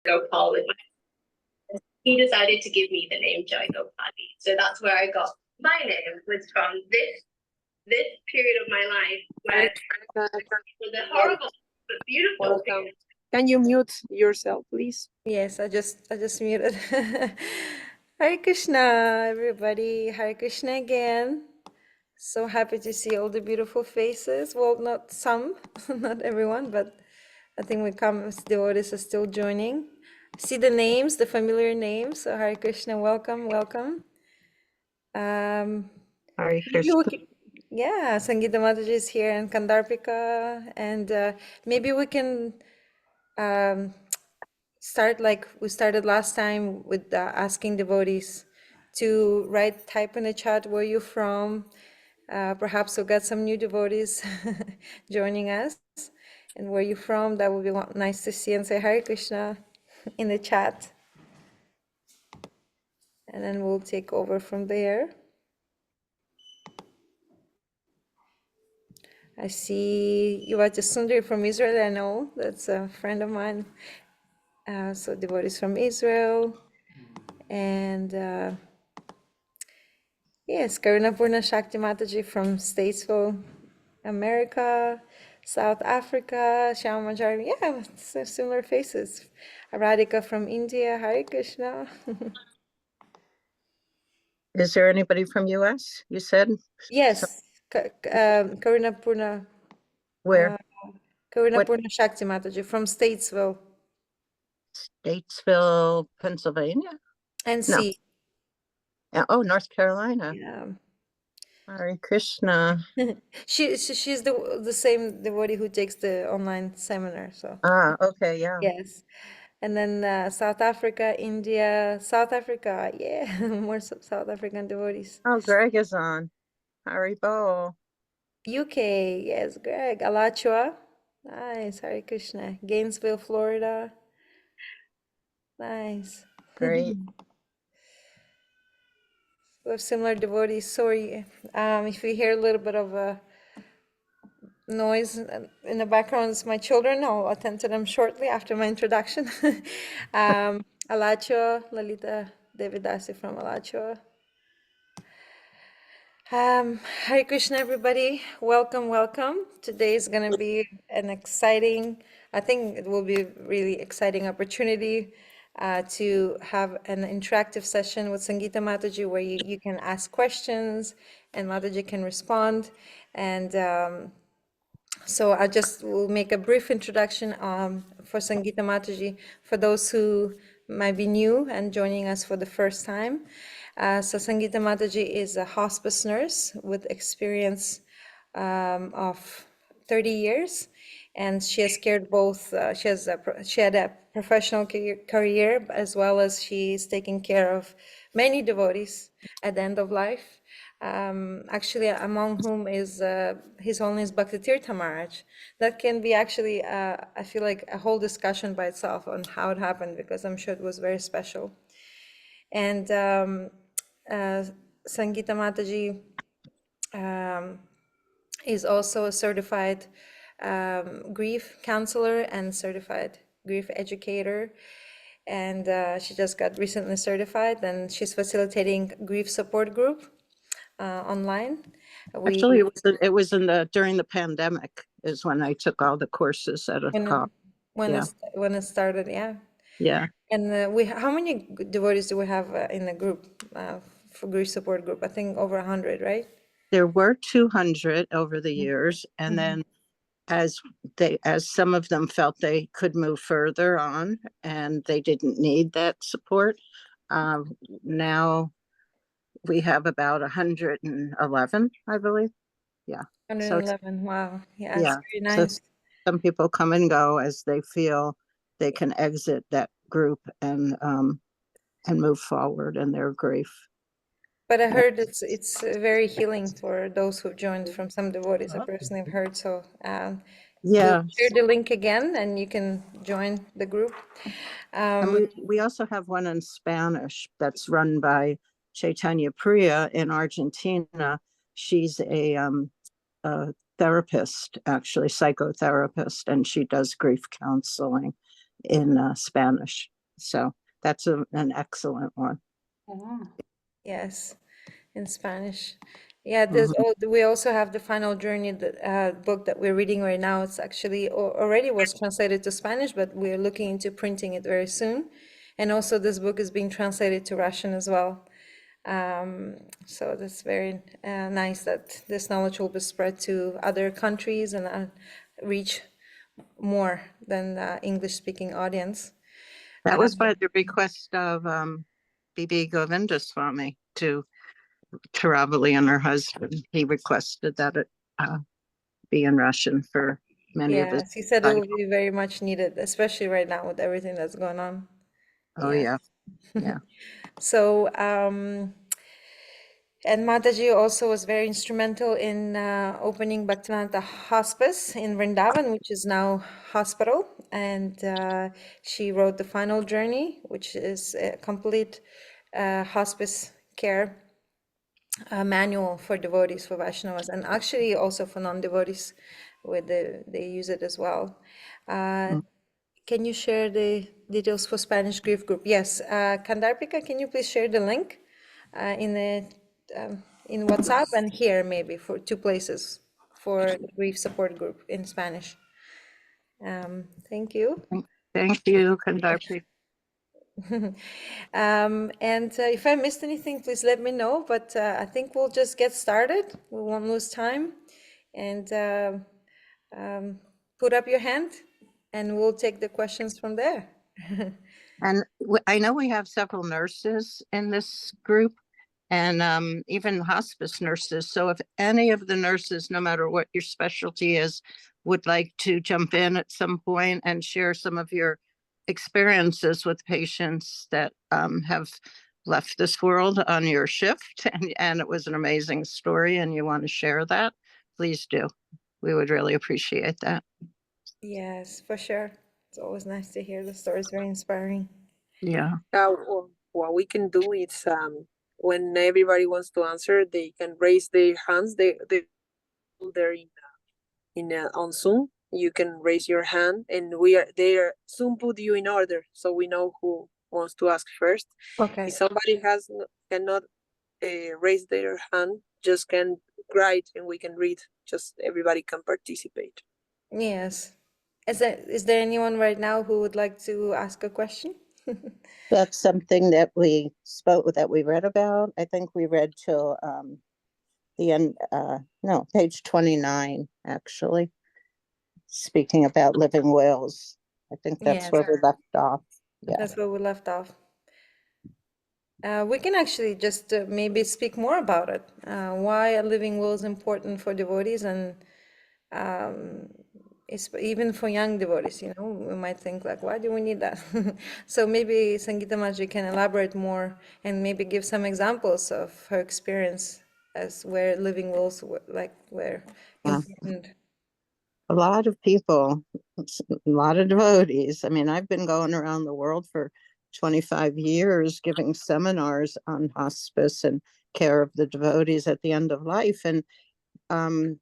Gopal with he decided to give me the name Joy Gopali. So that's where I got my name, was from this period of my life where it was a horrible but beautiful period. Can you mute yourself, please? Yes, I just muted. Hare Krishna, everybody. Hare Krishna again. So happy to see all the beautiful faces. Well, not some, not everyone, but I think we come, devotees are still joining. See the names, the familiar names. So Hare Krishna, welcome, welcome. Hare Maybe Krishna. yeah, Sangita Mataji is here and Kandarpika, and maybe we can start like we started last time with asking devotees to type in the chat where you're from. Perhaps we'll get some new devotees joining us. And where you're from, that would be nice to see, and say Hare Krishna in the chat. And then we'll take over from there. I see Yuvata Sundari from Israel. I know that's a friend of mine. So devotees from Israel. And yes, Karunapurna Shakti Mataji from Statesville, America, South Africa, Shyama Manjari. Yeah, similar faces. Radhika from India. Hare Krishna. Is there anybody from US, you said? Yes, Karunapurna. Where? Karunapurna Shakti Mataji from Statesville. Statesville, Pennsylvania? NC. No. Oh, North Carolina. Yeah. Hare Krishna. She's the same devotee who takes the online seminar. So. Okay, yeah. Yes. And then South Africa, India, South Africa, yeah, more South African devotees. Oh, Greg is on. Haribo. UK, yes, Greg. Alachua, nice. Hare Krishna. Gainesville, Florida, nice. Great. We have similar devotees. Sorry, if you hear a little bit of a noise in the background, it's my children. I'll attend to them shortly after my introduction. Alachua, Lalita Devi Dasi from Alachua. Hare Krishna, everybody. Welcome, welcome. Today is going to be an exciting, I think it will be a really exciting opportunity to have an interactive session with Sangita Mataji where you can ask questions and Mataji can respond. And so I just will make a brief introduction for Sangita Mataji for those who might be new and joining us for the first time. So Sangita Mataji is a hospice nurse with experience of 30 years, and she has cared both. She had a professional career as well as she's taking care of many devotees at the end of life. Actually, among whom is His Holiness Bhakti Tirtha Maharaj. That can be actually, I feel like, a whole discussion by itself on how it happened, because I'm sure it was very special. And Sangita Mataji is also a certified grief counselor and certified grief educator. And she just got recently certified, and she's facilitating grief support group online. Actually, it was during the pandemic is when I took all the courses at a cost. When it started, yeah. Yeah. And how many devotees do we have in the group for grief support group? I think over 100, right? There were 200 over the years, and then as some of them felt they could move further on and they didn't need that support, now we have about 111, I believe. Yeah. 111. Wow. Yeah, yeah. it's very nice. So some people come and go as they feel they can exit that group and move forward in their grief. But I heard it's very healing for those who joined from some devotees. I personally have heard. So yeah, share the link again, and you can join the group. And we also have one in Spanish that's run by Chaitanya Priya in Argentina. She's a therapist, actually, psychotherapist, and she does grief counseling. in Spanish. So that's an excellent one. Yes, in Spanish. Yeah, Mhm. we also have the Final Journey book that we're reading right now. It's actually already was translated to Spanish, but we're looking into printing it very soon. And also this book is being translated to Russian as well. So that's very nice that this knowledge will be spread to other countries and reach more than the English-speaking audience. That was by the request of B.B. Govindaswamy to Taravali and her husband. He requested that it be in Russian for many of his Yes, he said it will titles. be very much needed, especially right now with everything that's going on. Oh Yeah. yeah, yeah. So, and Mataji also was very instrumental in opening Bhaktivedanta Hospice in Vrindavan, which is now hospital. And she wrote The Final Journey, which is a complete hospice care manual for devotees, for Vaishnavas, and actually also for non-devotees, where they use it as well. Mm. Can you share the details for Spanish Grief Group? Yes, Kandarpika, can you please share the link in the in WhatsApp and here maybe for 2 places for the grief support group in Spanish. Thank you. Thank you, Kandarpi. And if I missed anything, please let me know. But I think we'll just get started. We won't lose time. And put up your hand, and we'll take the questions from there. And I know we have several nurses in this group and even hospice nurses. So if any of the nurses, no matter what your specialty is, would like to jump in at some point and share some of your experiences with patients that have left this world on your shift and it was an amazing story and you want to share that, please do. We would really appreciate that. Yes, for sure. It's always nice to hear the stories, very inspiring. Yeah. What we can do is when everybody wants to answer, they can raise their hands. They're in on Zoom. You can raise your hand, and they are Zoom put you in order, so we know who wants to ask first. Okay. If somebody cannot raise their hand, just can write, and we can read. Just everybody can participate. Yes. Is there anyone right now who would like to ask a question? That's something that we read about. I think we read till the end, no, page 29, actually, speaking about living wills. I think that's Yes, where we left off. Yeah. that's where we left off. We can actually just maybe speak more about it. Why a living will is important for devotees, and it's even for young devotees. We might think like, why do we need that? So maybe Sangita Maji can elaborate more and maybe give some examples of her experience as where living wills were Yeah. important. A lot of people, a lot of devotees. I mean, I've been going around the world for 25 years giving seminars on hospice and care of the devotees at the end of life. And um,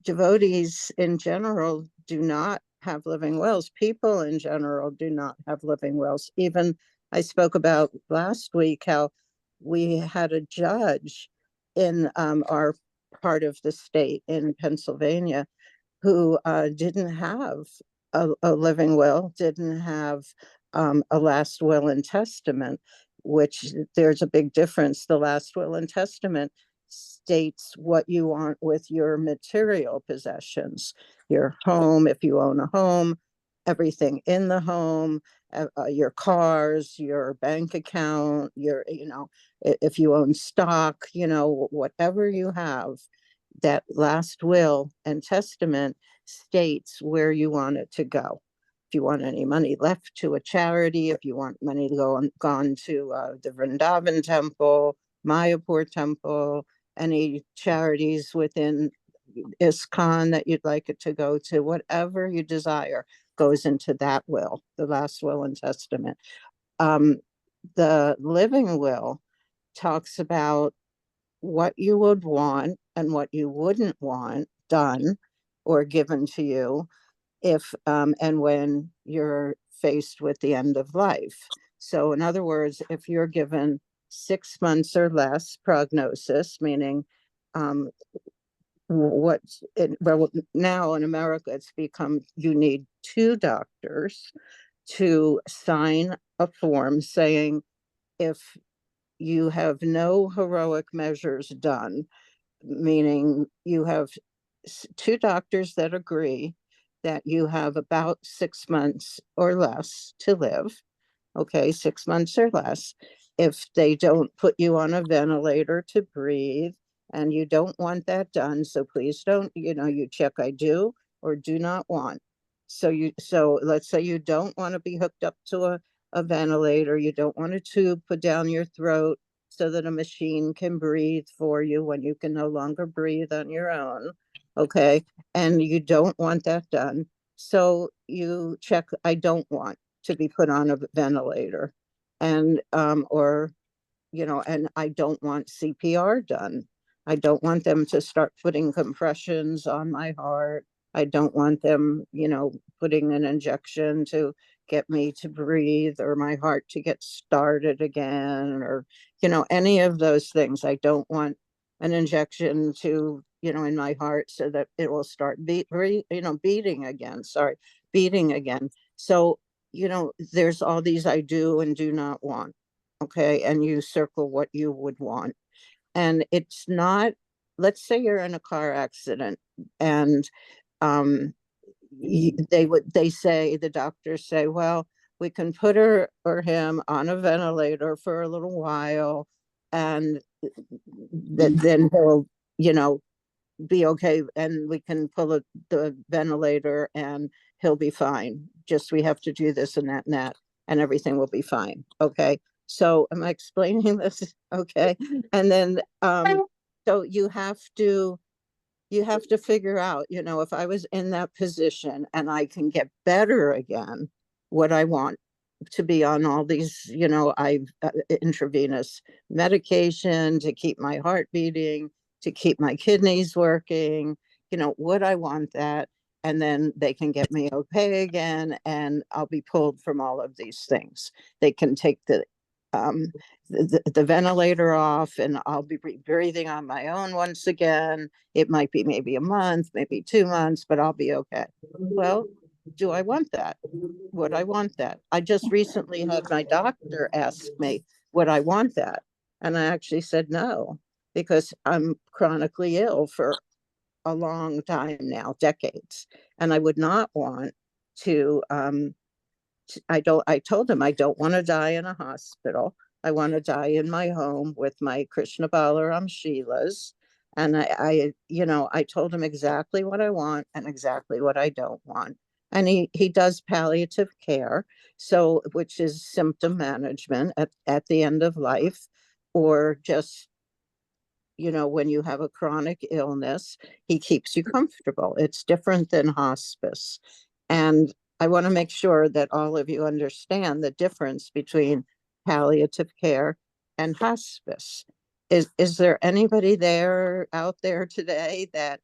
devotees in general do not have living wills. People in general do not have living wills. Even I spoke about last week how we had a judge in our part of the state in Pennsylvania who didn't have a living will, didn't have a last will and testament, which there's a big difference. The last will and testament states what you want with your material possessions, your home, if you own a home, everything in the home, your cars, your bank account, if you own stock, whatever you have, that last will and testament states where you want it to go. If you want any money left to a charity, if you want money gone to the Vrindavan temple, Mayapur temple, any charities within ISKCON that you'd like it to go to, whatever you desire goes into that will, the last will and testament. The living will talks about what you would want and what you wouldn't want done or given to you if and when you're faced with the end of life. So in other words, if you're given 6 months or less prognosis, meaning what well, now in America it's become you need 2 doctors to sign a form saying if you have no heroic measures done, meaning you have 2 doctors that agree that you have about 6 months or less to live, okay, 6 months or less. If they don't put you on a ventilator to breathe, and you don't want that done, so please don't, you check I do or do not want. So let's say you don't want to be hooked up to a ventilator, you don't want a tube put down your throat so that a machine can breathe for you when you can no longer breathe on your own, okay? And you don't want that done. So you check I don't want to be put on a ventilator, and or and I don't want CPR done. I don't want them to start putting compressions on my heart. I don't want them, putting an injection to get me to breathe or my heart to get started again, or any of those things. I don't want an injection to in my heart so that it will start beating again. Sorry, beating again. So there's all these I do and do not want. Okay, and you circle what you would want. And it's not, let's say you're in a car accident and um they say, the doctors say, well, we can put her or him on a ventilator for a little while, and then he'll be okay, and we can pull the ventilator and he'll be fine. Just we have to do this and that, and everything will be fine. Okay. So am I explaining this? Okay. And then so you have to figure out, if I was in that position and I can get better again, what I want to be on all these, I intravenous medication to keep my heart beating, to keep my kidneys working, would I want that? And then they can get me okay again, and I'll be pulled from all of these things. They can take um, the ventilator off, and I'll be breathing on my own once again. It might be maybe a month, maybe 2 months, but I'll be okay. Well, do I want that? Would I want that? I just recently had my doctor ask me, would I want that? And I actually said no, because I'm chronically ill for a long time now, decades. And I would not want to, I told him I don't want to die in a hospital. I want to die in my home with my Krishna Balaram Sheilas. And I told him exactly what I want and exactly what I don't want. And he does palliative care, so which is symptom management at the end of life, or just when you have a chronic illness, he keeps you comfortable. It's different than hospice. And I want to make sure that all of you understand the difference between palliative care and hospice. Is there anybody out there today that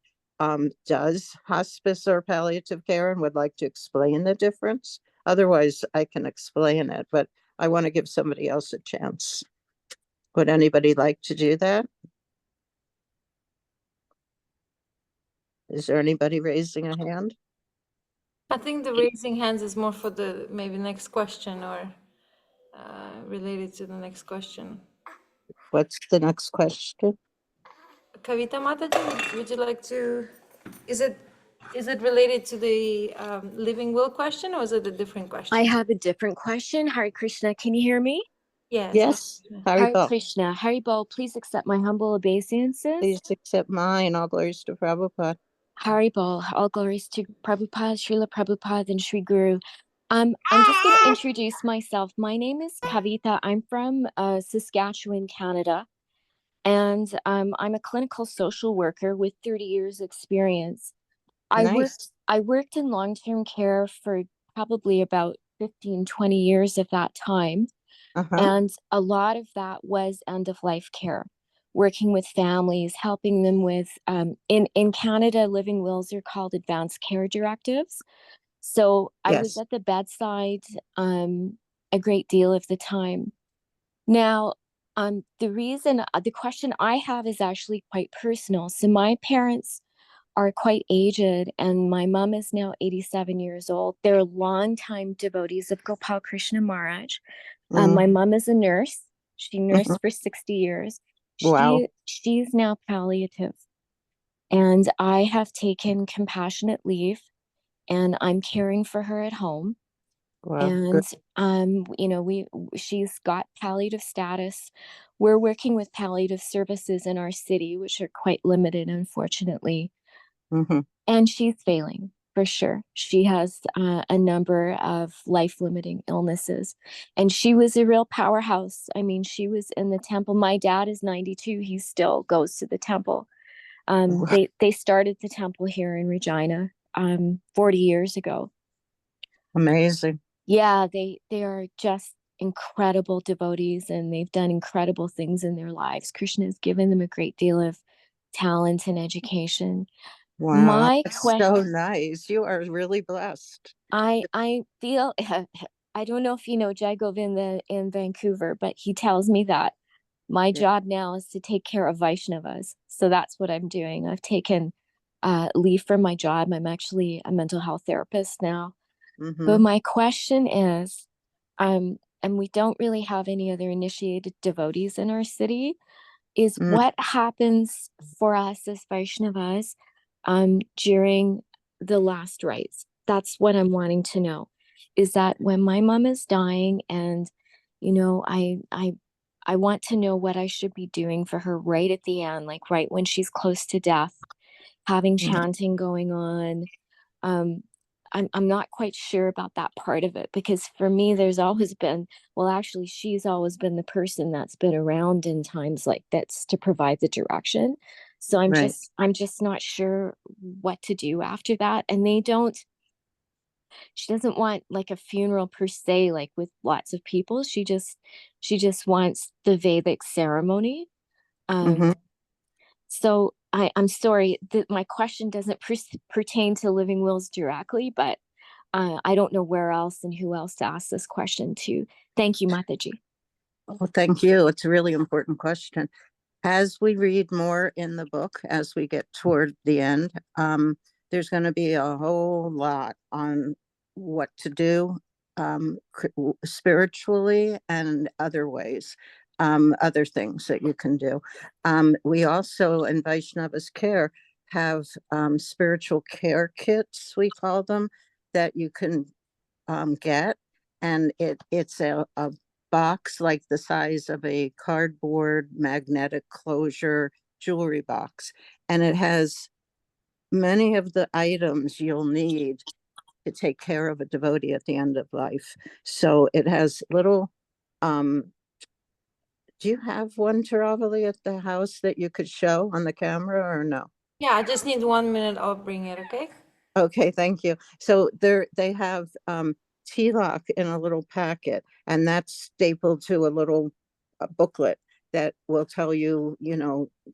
does hospice or palliative care and would like to explain the difference? Otherwise, I can explain it, but I want to give somebody else a chance. Would anybody like to do that? Is there anybody raising a hand? I think the raising hands is more for the maybe next question, or related to the next question. What's the next question? Kavita Mataji, would you like to, is it related to the living will question, or is it a different question? I have a different question. Hare Krishna, can you hear me? Yes. Yes, Hare Krishna. Haribol, please accept my humble obeisances. Please accept mine. All glories to Prabhupada. Haribol, all glories to Prabhupada, Srila Prabhupada, and Sri Guru. I'm just going to introduce myself. My name is Kavita. I'm from Saskatchewan, Canada, and I'm a clinical social worker with 30 years experience. Nice. I worked in long-term care for probably about 15, 20 years of that time. And a lot of that was end-of-life care, working with families, helping them with, in Canada, living wills are called advanced care directives. So I was Yes. at the bedside a great deal of the time. Now, the question I have is actually quite personal. So my parents are quite aged, and my mom is now 87 years old. They're longtime devotees of Gopal Krishna Maharaj. My Mm, mom is a nurse. She mhm. nursed for 60 years. Wow. She's now palliative, and I have taken compassionate leave, and I'm caring for her at home. Wow. Good. And she's got palliative status. We're working with palliative services in our city, which are quite limited, unfortunately. Hmm. And she's failing for sure. She has a number of life limiting illnesses. And she was a real powerhouse. I mean, she was in the temple. My dad is 92. He still goes to the temple. They started the temple here in Regina 40 years ago. Amazing. Yeah, they are just incredible devotees, and they've done incredible things in their lives. Krishna has given them a great deal of talent and education. Wow. My That's question, so nice. You are really blessed. I feel I don't know if you know Jagov in Vancouver, but he tells me that my Yeah. job now is to take care of Vaishnavas. So that's what I'm doing. I've taken leave from my job. I'm actually a mental health therapist now. But Hmm. my question is, and we don't really have any other initiated devotees in our city, is Mm. what happens for us as Vaishnavas during the last rites. That's what I'm wanting to know. Is that when my mom is dying, and you know, I want to know what I should be doing for her right at the end, like right when she's close to death, having chanting going on. um I'm not quite sure about that part of it, because for me there's always been, well, actually she's always been the person that's been around in times like that's to provide the direction. So Right. I'm just not sure what to do after that. And she doesn't want like a funeral per se, like with lots of people. She just wants the Vedic ceremony. Hmm. um so I'm sorry that my question doesn't pertain to living wills directly, but I don't know where else and who else to ask this question to. Thank you, Mataji. Well, thank you. It's a really important question. As we read more in the book, as we get toward the end, there's going to be a whole lot on what to do spiritually and other ways, other things that you can do. We also in Vaishnava's care have spiritual care kits, we call them, that you can get, and it's a box like the size of a cardboard magnetic closure jewelry box, and it has many of the items you'll need to take care of a devotee at the end of life. So it has little do you have one, Taravali, at the house that you could show on the camera or no? Yeah, I just need 1 minute. I'll bring it, okay? Okay, thank you. So they have TLOC in a little packet, and that's stapled to a little booklet that will tell you,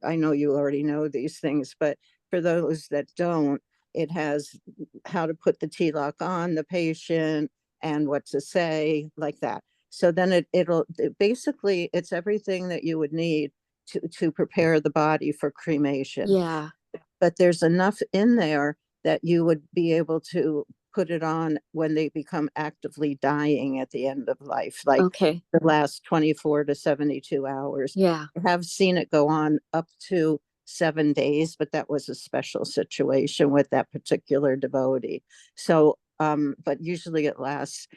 I know you already know these things, but for those that don't, it has how to put the TLOC on the patient and what to say, like that. So then basically it's everything that you would need to prepare the body for cremation, Yeah. but there's enough in there that you would be able to put it on when they become actively dying at the end of life, like Okay. the last 24 to 72 hours. Yeah. I have seen it go on up to 7 days, but that was a special situation with that particular devotee. So, but usually it lasts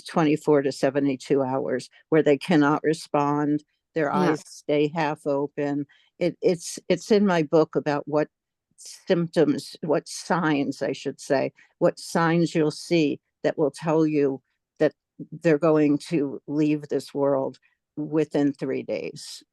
24 to 72 hours where they cannot respond. Their Yeah. eyes stay half open. It's in my book about what symptoms, what signs, I should say, what signs you'll see that will tell you that they're going to leave this world within 3 days.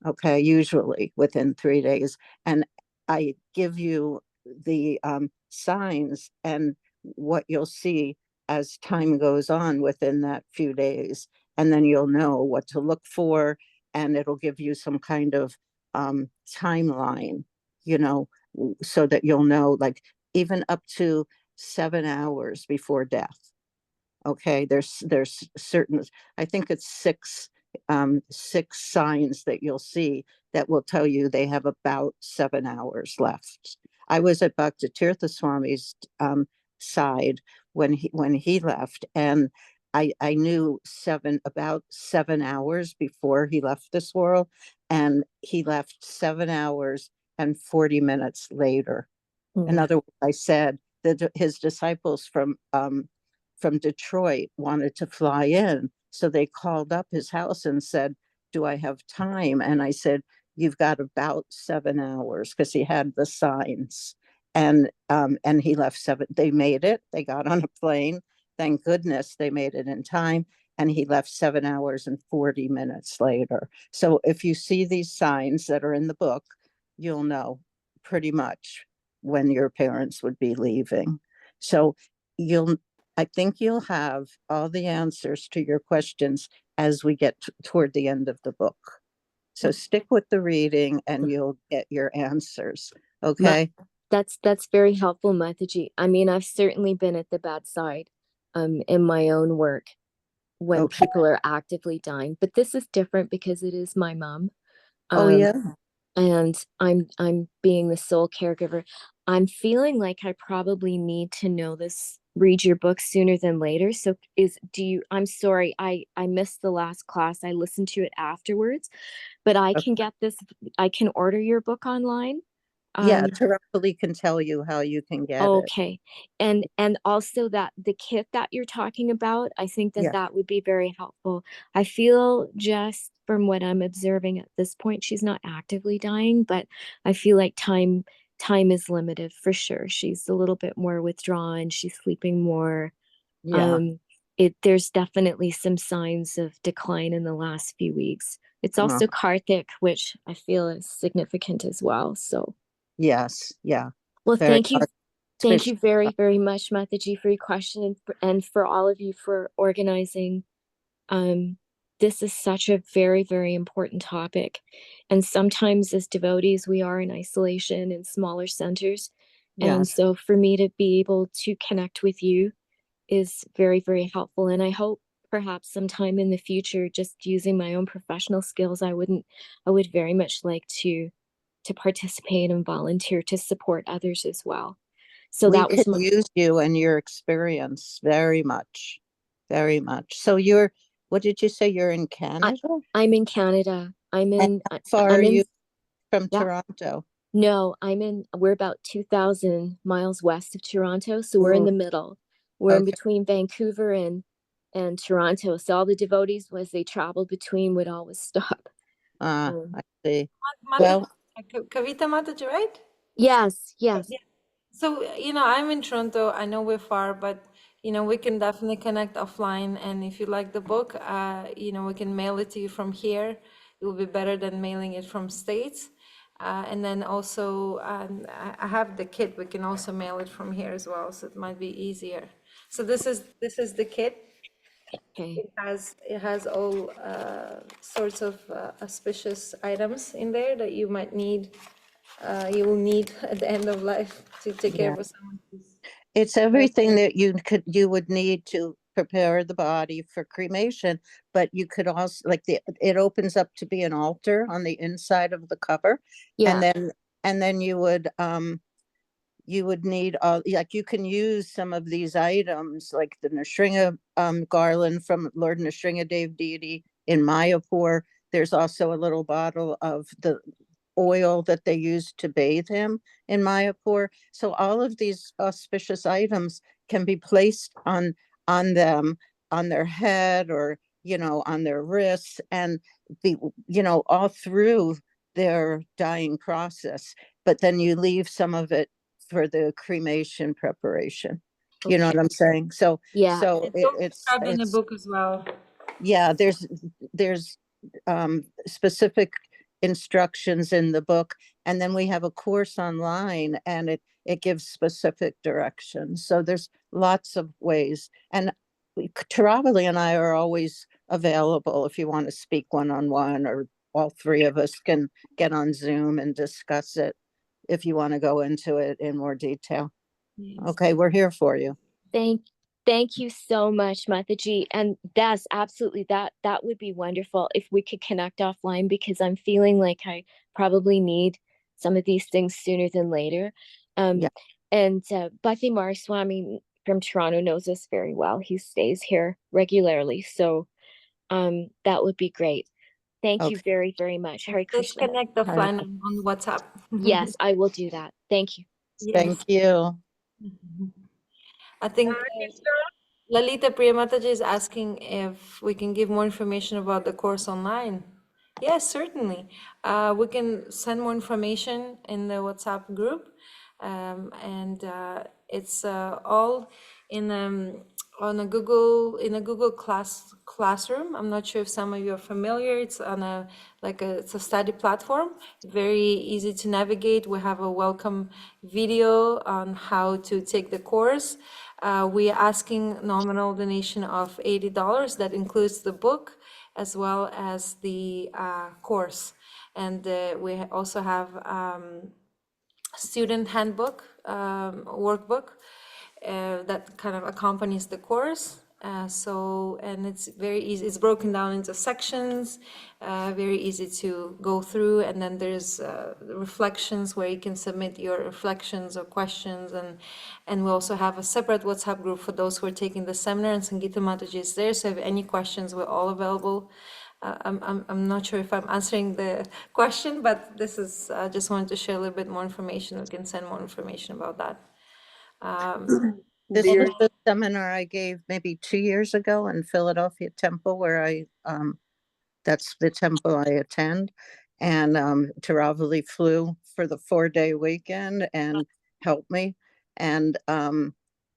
Okay, usually within 3 days. And I give you the signs and what you'll see as time goes on within that few days. And then you'll know what to look for, and it'll give you some kind of timeline, you know, so that you'll know, like, even up to 7 hours before death. Okay, there's certain, I think it's six signs that you'll see that will tell you they have about 7 hours left. I was at Bhakti Tirtha Swami's side when he left, and I knew about 7 hours before he left this world, and he left 7 hours and 40 minutes later. In other words, I said that his disciples from Detroit wanted to fly in. So they called up his house and said, do I have time? And I said, you've got about 7 hours, because he had the signs. And he left seven. They made it. They got on a plane. Thank goodness they made it in time. And he left 7 hours and 40 minutes later. So if you see these signs that are in the book, you'll know pretty much when your parents would be leaving. So I think you'll have all the answers to your questions as we get toward the end of the book. So stick with the reading and you'll get your answers. Okay. That's very helpful, Mataji. I mean, I've certainly been at the bad side in my own work when Okay. people are actively dying, but this is different because it is my mom. Oh, Um, yeah. and I'm being the sole caregiver. I'm feeling like I probably need to know this, read your book sooner than later. So I'm sorry, I missed the last class. I listened to it afterwards, but I Okay. can get this, I can order your book online. Yeah. Terapely can tell you how you can get it. Okay. And also that the kit that you're talking about, I think that Yeah. that would be very helpful. I feel just from what I'm observing at this point, she's not actively dying, but I feel like time is limited for sure. She's a little bit more withdrawn, she's sleeping more. Yeah. There's definitely some signs of decline in the last few weeks. It's Uh, also Karthik, which I feel is significant as well. So yes. Yeah. well, Very thank you artificial. very, very much, Mataji, for your question and for all of you for organizing. Um, this is such a very, very important topic. And sometimes as devotees, we are in isolation in smaller centers. And Yes. so for me to be able to connect with you is very, very helpful. And I hope perhaps sometime in the future, just using my own professional skills, I would very much like to participate and volunteer to support others as well. So We that was could use you and your experience very much. Very much. So what did you say? You're in Canada? I'm in Canada. And how far are I'm in, you from yeah, Toronto? no, we're about 2,000 miles west of Toronto. So we're in Ooh, the middle. We're in okay. between Vancouver and Toronto. So all the devotees, as they traveled between, would always stop. I see. Mataji, Well, Kavita Mataji, right? Yes, yes. Yeah. So, I'm in Toronto. I know we're far, but, we can definitely connect offline. And if you like the book, we can mail it to you from here. It will be better than mailing it from States. And then also, I have the kit. We can also mail it from here as well, so it might be easier. So this is the kit. Okay. It has all sorts of auspicious items in there that you might need. You will need at the end of life to take care yeah, of someone who's it's everything that you would need to prepare the body for cremation, but you could also it opens up to be an altar on the inside of the cover, and Yeah. then you would need all, like, you can use some of these items like the Nrsinga garland from Lord Nrsinga Dev deity in Mayapur. There's also a little bottle of the oil that they used to bathe him in Mayapur. So all of these auspicious items can be placed on them, on their head, or on their wrists, and be all through their dying process. But then you leave some of it for the cremation preparation. You know Okay. what I'm saying? So Yeah. described in the it's book as well. yeah, there's specific instructions in the book, and then we have a course online, and it gives specific directions. So there's lots of ways, and Taravali and I are always available if you want to speak one-on-one, or all three of us can get on Zoom and discuss it if you want to go into it in more detail. Okay, we're here for you. Thank you so much, Mataji. And that's absolutely that would be wonderful if we could connect offline, because I'm feeling like I probably need some of these things sooner than later. Yeah. And Bhakti Marswami from Toronto knows us very well. He stays here regularly. So that would be great. Thank you Okay. very, very much. Hare Let's Krishna. connect offline on WhatsApp. Yes, I will do that. Thank you. Yes. Thank you. I think Lalita Priyamataji is asking if we can give more information about the course online. Yes, certainly. We can send more information in the WhatsApp group. And it's all in on a Google classroom. I'm not sure if some of you are familiar. It's on it's a study platform, very easy to navigate. We have a welcome video on how to take the course. We are asking nominal donation of $80. That includes the book as well as the course. And we also have student handbook, workbook that kind of accompanies the course. And it's very easy, it's broken down into sections, very easy to go through. And then there's reflections where you can submit your reflections or questions. And we also have a separate WhatsApp group for those who are taking the seminar, and Sangita Mataji is there. So if any questions, we're all available. I'm not sure if I'm answering the question, but this is, just wanted to share a little bit more information. We can send more information about that. This Dear, was the seminar I gave maybe 2 years ago in Philadelphia Temple, where that's the temple I attend. And Taravali flew for the 4-day weekend and helped me. And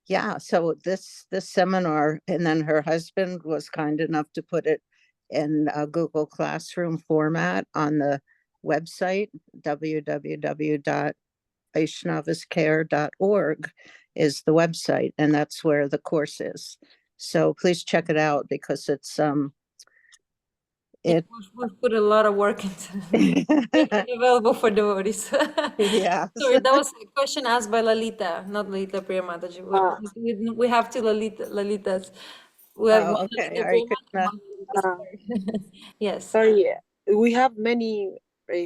yeah, so this seminar, and then her husband was kind enough to put it in a Google Classroom format on the website, www.vaishnavascare.org is the website, and that's where the course is. So please check it out, because it's We've put a lot of work into making it available for devotees. yeah. Sorry, that was a question asked by Lalita, not Lalita Priyamataji. We have two Lalitas. We have Oh, one okay. Lalita Hare Priyamataji and Krishna. one Lalita Sangita. Yes. sorry, we have many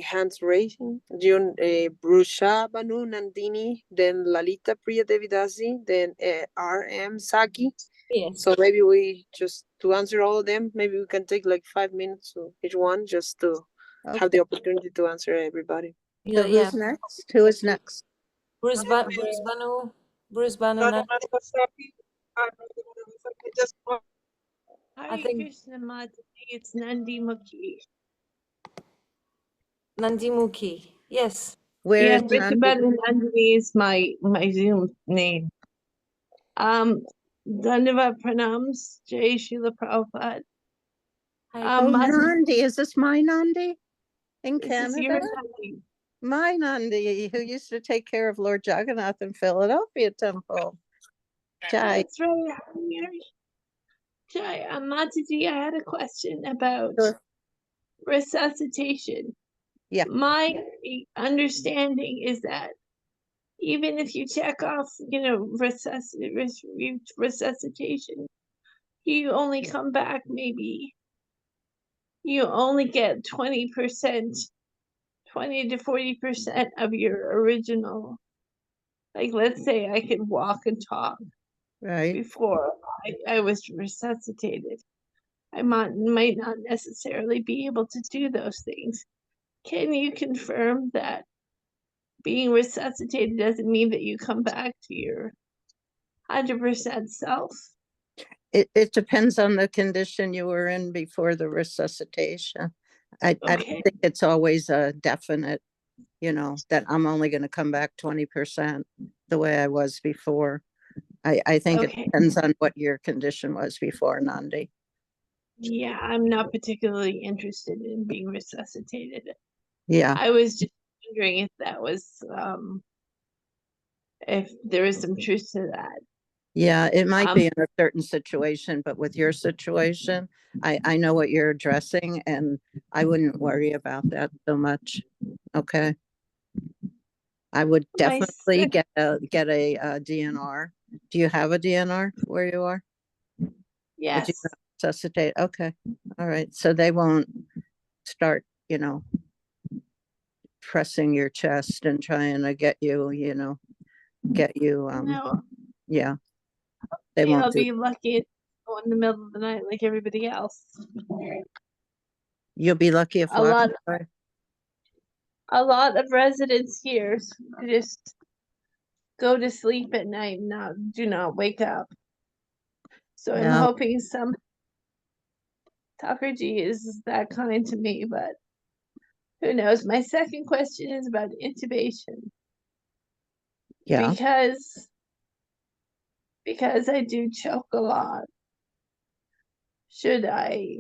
hands raising. June, Brusha Banu Nandini, then Lalita Priya Devi Dasi, then R.M. Saki. Yes. So maybe we just, to answer all of them, maybe we can take like 5 minutes to each one, just to have the opportunity to answer everybody. So who's next? Who is next? Bruce Banu, Hare I think Krishna Mataji, it's Nandi Mukhi. Nandimuki. Yes. Where Yeah, is Nandi? Rishabhan Nandini is my Zoom name. Dhanavad Pranams, Jai Srila Prabhupada. Oh, Nandi. Is this my Nandi in This is Canada? your Nandi. My Nandi, who used to take care of Lord Jagannath in Philadelphia Temple. Jai. That's right. I'm here. Jai, Mataji, I had a question about Sure. resuscitation. Yeah. My understanding is that even if you check off, resuscitation, you only come back maybe, you only get 20%, 20 to 40% of your original. Like, let's say I could walk and talk Right. before I was resuscitated. I might not necessarily be able to do those things. Can you confirm that being resuscitated doesn't mean that you come back to your 100% self? It depends on the condition you were in before the resuscitation. I don't think it's always a definite, that I'm only going to come back 20% the way I was before. I think it depends on what your condition was before, Nandi. Yeah, I'm not particularly interested in being resuscitated. Yeah. I was just wondering if that was, if there is some truth to that. Yeah, it might be in a certain situation, but with your situation, I know what you're addressing, and I wouldn't worry about that so much. Okay. I would My definitely sec- get a DNR. Do you have a DNR where you are? Or do yes, you resuscitate? Okay, all right. So they won't start, pressing your chest and trying to get you, get you, no, yeah, they yeah, won't I'll do. be lucky to go in the middle of the night like everybody else. You'll be lucky if A what? lot, Sorry. a lot of residents here just go to sleep at night and do not wake up. So I'm No, hoping some Tucker G is that kind to me, but who knows? My second question is about intubation yeah, because I do choke a lot. Should I,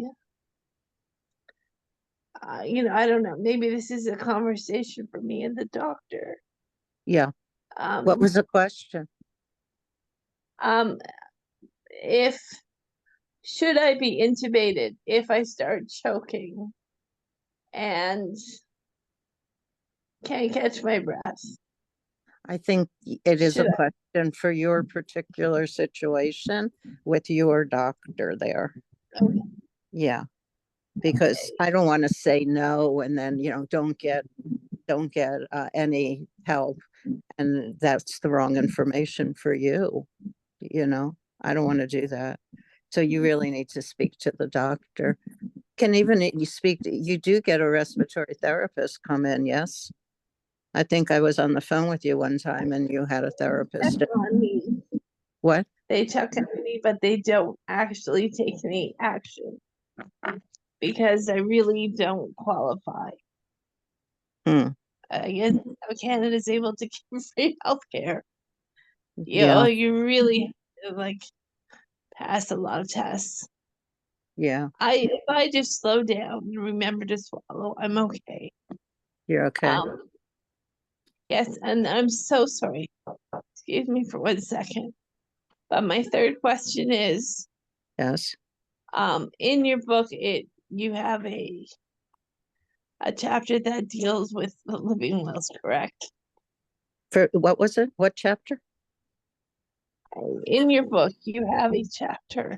I don't know. Maybe this is a conversation for me and the doctor. yeah. What Um, was the question? um, if should I be intubated if I start choking and can't catch my breath? I think it is a Should I? question for your particular situation with your doctor there. Okay. Yeah, because I don't want to say no and then, don't get any help, and that's the wrong information for you. I don't want to do that. So you really need to speak to the doctor. Can even you do get a respiratory therapist come in, yes? I think I was on the phone with you one time and you had a therapist. Check on me. What? They check on me, but they don't actually take any action because I really don't qualify. Hmm. I guess Canada is able to give free healthcare. Yeah, You really have to, like, pass a lot of tests. yeah, If I just slow down and remember to swallow, I'm okay. you're okay. Yes, and I'm so sorry. Excuse me for 1 second. But my third question is, Yes. in your book, you have a chapter that deals with the living wills, correct? For what was it? What chapter? In your book, you have a chapter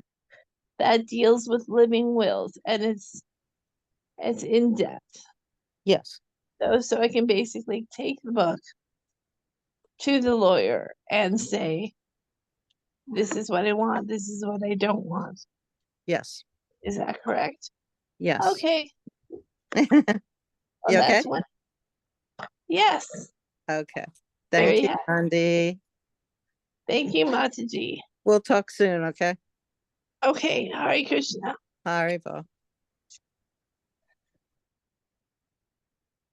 that deals with living wills, and it's in depth. Yes. So I can basically take the book to the lawyer and say, this is what I want, this is what I don't want. Yes. Is that correct? Yes. Okay. Well, You okay? that's one. Yes. Okay. Very Thank you, happy. Andy. Thank you, Mataji. We'll talk soon, okay? Okay, Hare Krishna. Haribo.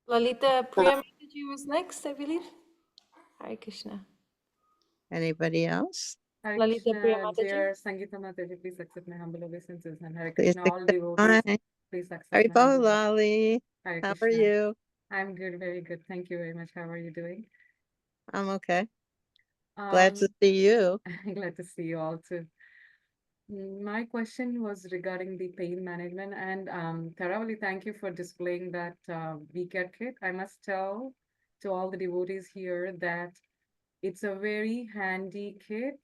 Lalita Priya Mataji was next, I believe. Hare Krishna. Anybody else? Hare Lalita Priya Krishna, Mataji. dear Sangita Mataji, please accept my humble obeisances. And Hare Please Krishna, all accept devotees, mine. please accept my Haribo, humble Lali. Hare How are Krishna. you? I'm good, very good. Thank you very much. How are you doing? I'm okay. Glad to Um, see you. glad to see you all too. My question was regarding the pain management, and Taravali, thank you for displaying that C.A.R.E kit. I must tell to all the devotees here that it's a very handy kit,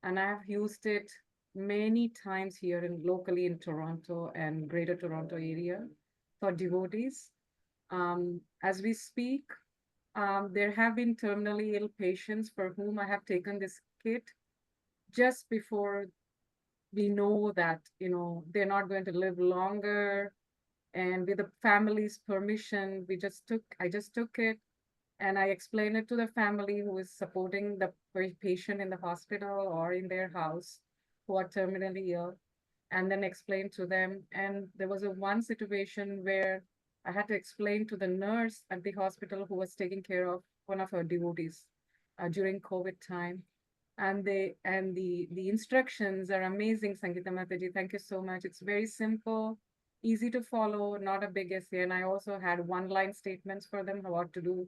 and I've used it many times here locally in Toronto and Greater Toronto area for devotees. As we speak, there have been terminally ill patients for whom I have taken this kit just before we know that they're not going to live longer, and with the family's permission, I just took it and I explained it to the family who is supporting the patient in the hospital or in their house who are terminally ill, and then explained to them. And there was one situation where I had to explain to the nurse at the hospital who was taking care of one of her devotees during COVID time. And the instructions are amazing, Sangita Mataji. Thank you so much. It's very simple, easy to follow, not a big essay. And I also had one-line statements for them what to do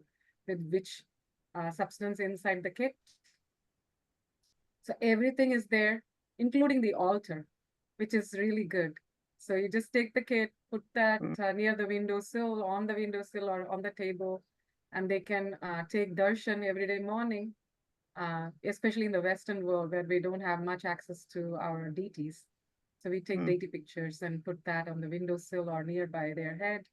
with which substance inside the kit. So everything is there, including the altar, which is really good. So you just take the kit, put that near the windowsill, on the windowsill, or on the table, and they can take darshan every day morning, especially in the Western world where we don't have much access to our deities. So we take deity pictures and put that on the windowsill or nearby their head.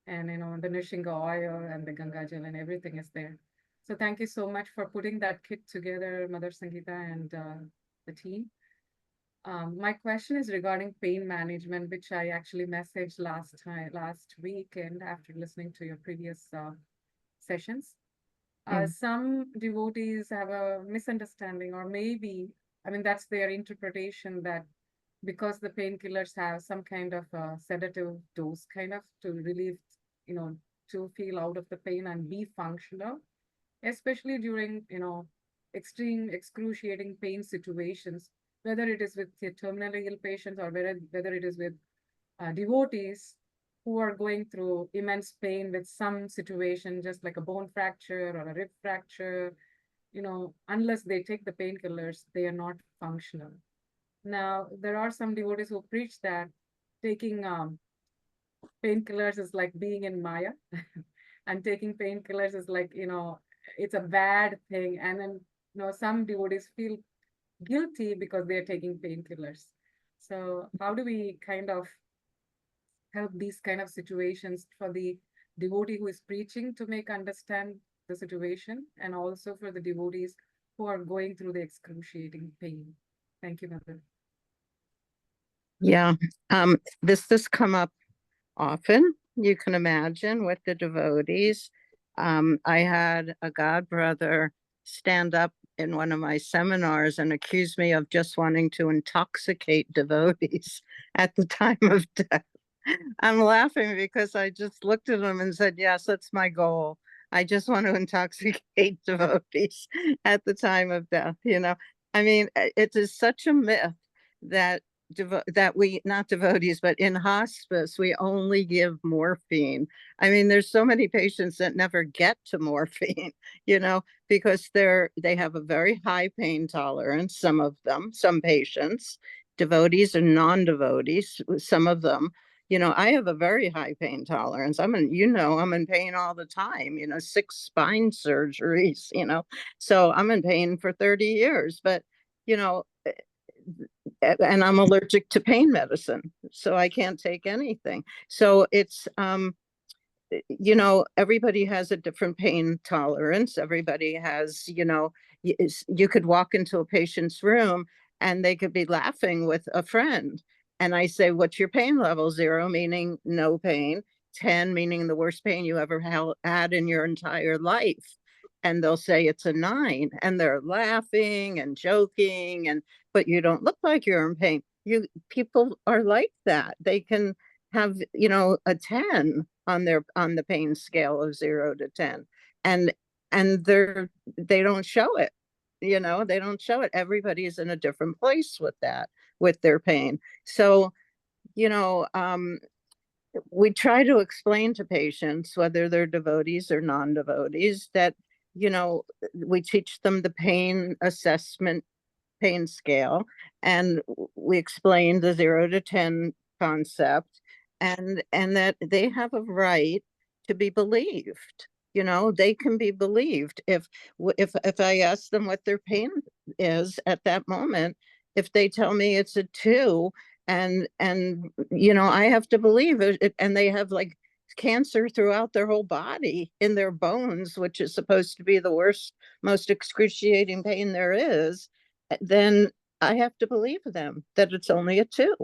And the Nishinga oil and the Ganga Jal and everything is there. So thank you so much for putting that kit together, Mother Sangita and the team. My question is regarding pain management, which I actually messaged last week, and after listening to your previous sessions. Some devotees have a misunderstanding, or maybe, I mean, that's their interpretation that because the painkillers have some kind of sedative dose, kind of to relieve, to feel out of the pain and be functional, especially during, extreme excruciating pain situations, whether it is with the terminally ill patients or whether it is with devotees who are going through immense pain with some situation, just like a bone fracture or a rib fracture, unless they take the painkillers, they are not functional. Now, there are some devotees who preach that taking painkillers is like being in Maya, and taking painkillers is like, it's a bad thing. And then, some devotees feel guilty because they're taking painkillers. So, how do we kind of help these kind of situations for the devotee who is preaching to make understand the situation, and also for the devotees who are going through the excruciating pain? Thank you, Mother. Yeah, this come up often, you can imagine, with the devotees. I had a god brother stand up in one of my seminars and accuse me of just wanting to intoxicate devotees at the time of death. I'm laughing because I just looked at him and said, yes, that's my goal. I just want to intoxicate devotees at the time of death. I mean, it is such a myth that that we, not devotees, but in hospice, we only give morphine. I mean, there's so many patients that never get to morphine, because they have a very high pain tolerance. Some of them, some patients, devotees and non-devotees, some of them. I have a very high pain tolerance. I'm in pain all the time, 6 spine surgeries, so I'm in pain for 30 years, but, and I'm allergic to pain medicine, so I can't take anything. So it's, everybody has a different pain tolerance. Everybody has, you could walk into a patient's room and they could be laughing with a friend. And I say, what's your pain level? 0 meaning no pain, 10 meaning the worst pain you ever had in your entire life. And they'll say it's a 9, and they're laughing and joking, but you don't look like you're in pain. People are like that. They can have, a 10 on the pain scale of 0 to 10, and they don't show it. They don't show it. Everybody's in a different place with that, with their pain. So, we try to explain to patients, whether they're devotees or non-devotees, that, we teach them the pain assessment pain scale, and we explained the 0 to 10 concept, and that they have a right to be believed. They can be believed. If I ask them what their pain is at that moment, if they tell me it's a 2, and I have to believe it, and they have like cancer throughout their whole body, in their bones, which is supposed to be the worst, most excruciating pain there is, then I have to believe them that it's only a 2,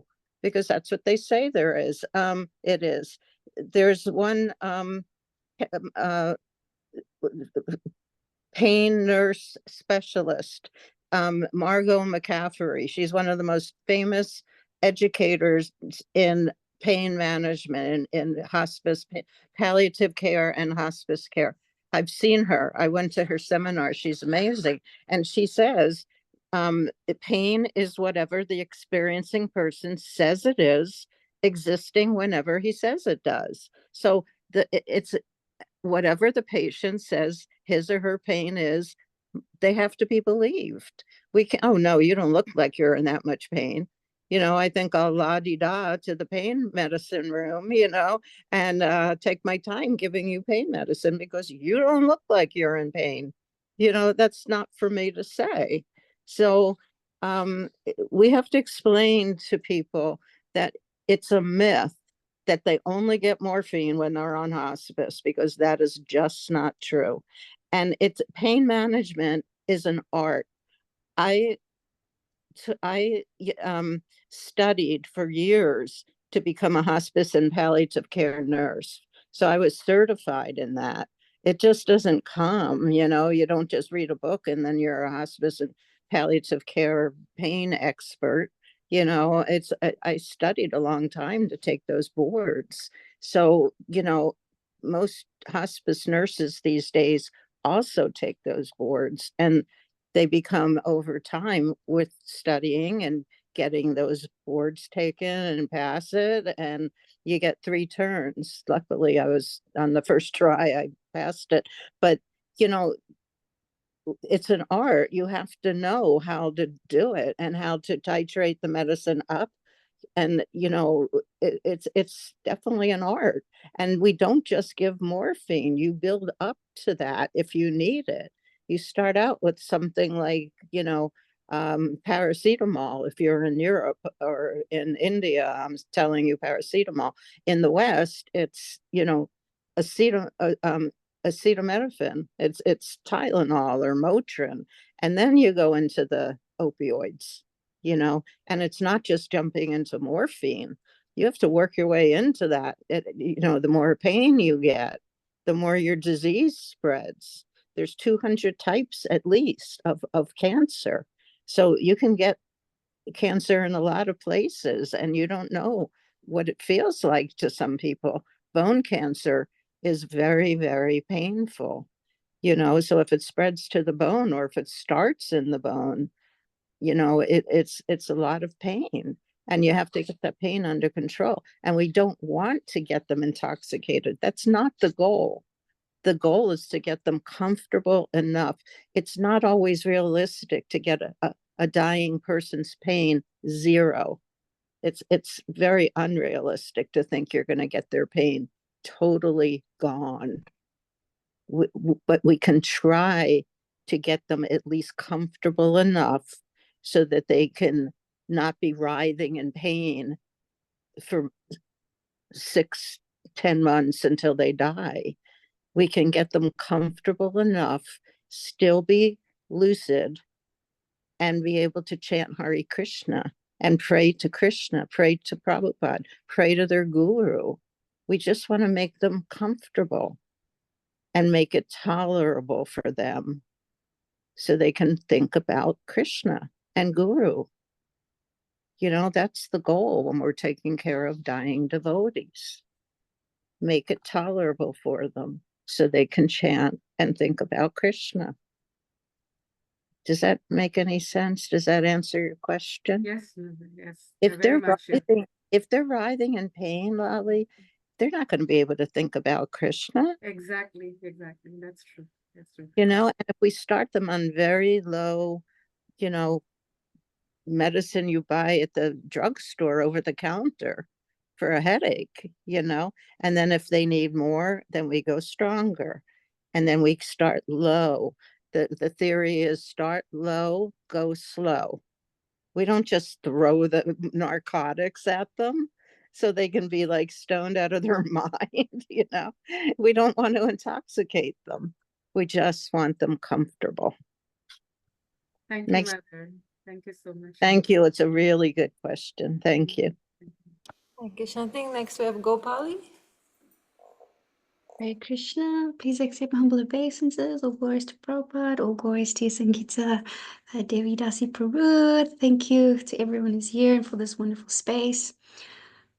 because that's what they say there is. It is. There's one uh, pain nurse specialist, Margot McCaffery. She's one of the most famous educators in pain management, in hospice, palliative care and hospice care. I've seen her. I went to her seminar. She's amazing. And she says, pain is whatever the experiencing person says it is, existing whenever he says it does. So it's whatever the patient says his or her pain is, they have to be believed. We can, oh no, you don't look like you're in that much pain. I think I'll la-di-da to the pain medicine room, and take my time giving you pain medicine because you don't look like you're in pain. That's not for me to say. So we have to explain to people that it's a myth that they only get morphine when they're on hospice, because that is just not true. And it's pain management is an art. I I studied for years to become a hospice and palliative care nurse. So I was certified in that. It just doesn't come, you don't just read a book and then you're a hospice and palliative care pain expert. I studied a long time to take those boards. So, most hospice nurses these days also take those boards, and they become over time with studying and getting those boards taken and pass it, and you get 3 turns. Luckily I was on the first try, I passed it. But you know it's an art. You have to know how to do it and how to titrate the medicine up, and it's definitely an art. And we don't just give morphine. You build up to that if you need it. You start out with something like paracetamol. If you're in Europe or in India, I'm telling you paracetamol. In the West, it's acetam acetaminophen. It's Tylenol or Motrin. And then you go into the opioids, and it's not just jumping into morphine. You have to work your way into that. The more pain you get, the more your disease spreads. There's 200 types at least of cancer. So you can get cancer in a lot of places and you don't know what it feels like to some people. Bone cancer is very, very painful. So if it spreads to the bone or if it starts in the bone, it's a lot of pain, and you have to get that pain under control. And we don't want to get them intoxicated. That's not the goal. The goal is to get them comfortable enough. It's not always realistic to get a dying person's pain zero. It's very unrealistic to think you're going to get their pain totally gone. But we can try to get them at least comfortable enough so that they can not be writhing in pain for 6-10 months until they die. We can get them comfortable enough, still be lucid, and be able to chant Hare Krishna and pray to Krishna, pray to Prabhupada, pray to their guru. We just want to make them comfortable and make it tolerable for them so they can think about Krishna and Guru. That's the goal when we're taking care of dying devotees. Make it tolerable for them so they can chant and think about Krishna. Does that make any sense? Does that answer your question? Yes, yes, If very they're much. Yeah. writhing in pain, Lali, they're not going to be able to think about Krishna. Exactly. That's true. That's true. And if we start them on very low, medicine you buy at the drugstore over the counter for a headache, and then if they need more, then we go stronger. And then we start low. The theory is start low, go slow. We don't just throw the narcotics at them so they can be like stoned out of their mind. We don't want to intoxicate them. We just want them comfortable. Thank you, Makes Mother. Thank you so much. Thank you. It's a really good question. Thank you. Thank you, Shanti. Next we have Gopali. Hare Krishna, please accept my humble obeisances. All glories to Prabhupada, all glories to Sangita, Devi, Dasi, Prabhu. Thank you to everyone who's here and for this wonderful space.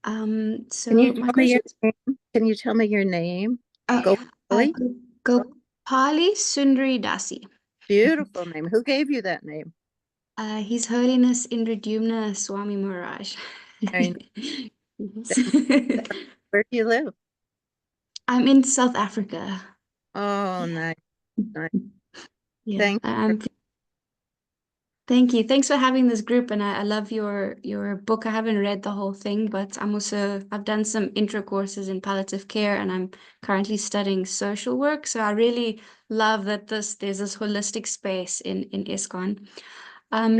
So Can you my tell me your question name? Can you tell me your name? Gopali? Gopali Sundari Dasi. Beautiful name. Who gave you that name? His Holiness Indradumna Swami Maharaj. I Yes. Where do you live? I'm in South Africa. Oh, nice. Yeah. Thank Thank you. Thanks for having this group, and I love your book. I haven't read the whole thing, but I've done some intro courses in palliative care, and I'm currently studying social work. So I really love that there's this holistic space in ISKCON.